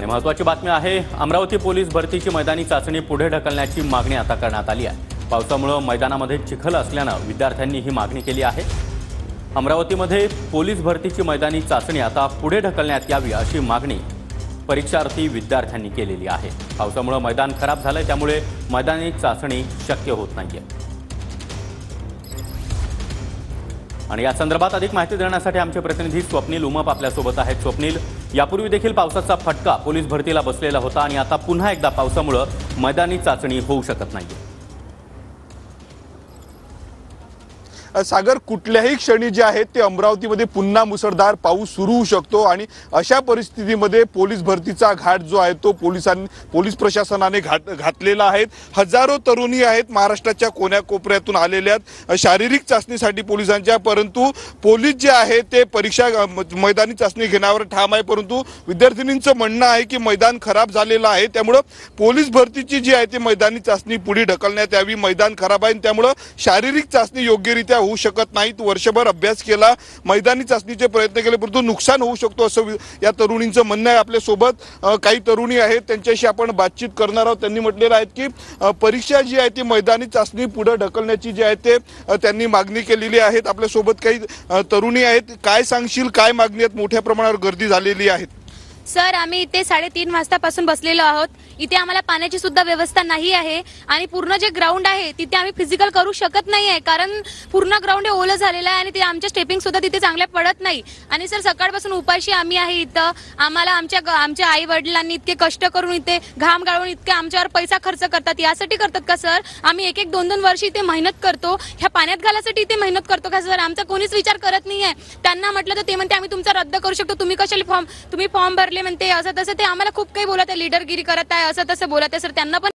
आणि महत्त्वाची बातमी आहे, अमरावती पोलीस भरतीची मैदानी चाचणी पुढे ढकलण्याची मागणी आता करण्यात आली आहे। पावसामुळे मैदानामध्ये चिखल असल्याने विद्यार्थ्यांनी ही मागणी केली आहे। अमरावतीमध्ये पोलीस भरतीची मैदानी चाचणी आता पुढे ढकलण्यात यावी अशी मागणी परीक्षार्थी विद्यार्थ्यांनी केलेली आहे। पावसामुळे मैदान खराब झाले, त्यामुळे मैदानी चाचणी शक्य होत नाहीये। आणि या संदर्भात अधिक माहिती देण्यासाठी आमचे प्रतिनिधी स्वप्नील उमप आपल्यासोबत आहेत। स्वप्नील, यापूर्वी देखील पावसाचा फटका पोलीस भरतीला बसलेला होता आणि आता पुन्हा एकदा पावसामुळे मैदानी चाचणी होऊ शकत नाहीये। सागर, कुठल्याही क्षणी जे आहे ते अमरावतीमध्ये पुन्हा मुसळधार पाऊस सुरू होऊ शकतो आणि अशा परिस्थितीमध्ये पोलीस भरतीचा घाट जो आहे तो पोलीस प्रशासनाने घातलेला आहे। हजारो तरुणी आहेत महाराष्ट्राच्या कोण्याकोपऱ्यातून आलेल्या शारीरिक चाचणीसाठी पोलिसांच्या, परंतु पोलीस जे आहे ते परीक्षा मैदानी चाचणी घेण्यावर ठाम आहे। परंतु विद्यार्थिनींचं म्हणणं आहे की मैदान खराब झालेलं आहे, त्यामुळे पोलीस भरतीची जी आहे ती मैदानी चाचणी पुढे ढकलण्यात यावी। मैदान खराब आहे त्यामुळे शारीरिक चाचणी योग्यरित्या होऊ शकत नाही। वर्षभर अभ्यास केला, मैदानी चाचणीचे प्रयत्न केले, परंतु नुकसान होऊ शकतो असं या तरुणींचं म्हणणं आहे। आपल्या सोबत काही तरुणी आहेत, त्यांच्याशी आपण बातचीत करणार आहोत। त्यांनी म्हटलेलं आहे की परीक्षा जी आहे ती मैदानी चाचणी पुढे ढकलण्याची जी आहे ते त्यांनी मागणी केलेली आहे। आपल्या सोबत काही तरुणी आहेत, काय सांगशील, काय मागणी आहेत? मोठ्या प्रमाणावर गर्दी झालेली आहे। सर, आम्ही इथे 3:30 वाजतापासून बसलेलो आहोत। इथे आम्हाला पाण्याची सुद्धा व्यवस्था नाही आहे आणि पूर्ण जे ग्राउंड आहे तिथे आम्ही फिजिकल करू शकत नाही आहे, कारण पूर्ण ग्राउंड हे ओलं झालेलं आहे आणि ते आमच्या स्टेपिंग सुद्धा तिथे चांगल्या पडत नाही। आणि सर, सकाळपासून उपाशी आम्ही आहे इथं। आम्हाला आमच्या आई वडिलांनी इतके कष्ट करून इथे घाम गाळून इतके आमच्यावर पैसा खर्च करतात, यासाठी करतात का सर? आम्ही 1-2 वर्ष इथे मेहनत करतो, ह्या पाण्यात घालायसाठी इथे मेहनत करतो का सर? आमचा कोणीच विचार करत नाही आहे। त्यांना म्हटलं तर ते म्हणते आम्ही तुमचा रद्द करू शकतो, तुम्ही कशाला फॉर्म भरले म्हणते, असं तसं ते आम्हाला खूप काही बोलत आहे, लीडरगिरी करत आहे, असं तसं बोलत आहे सर। त्यांना पण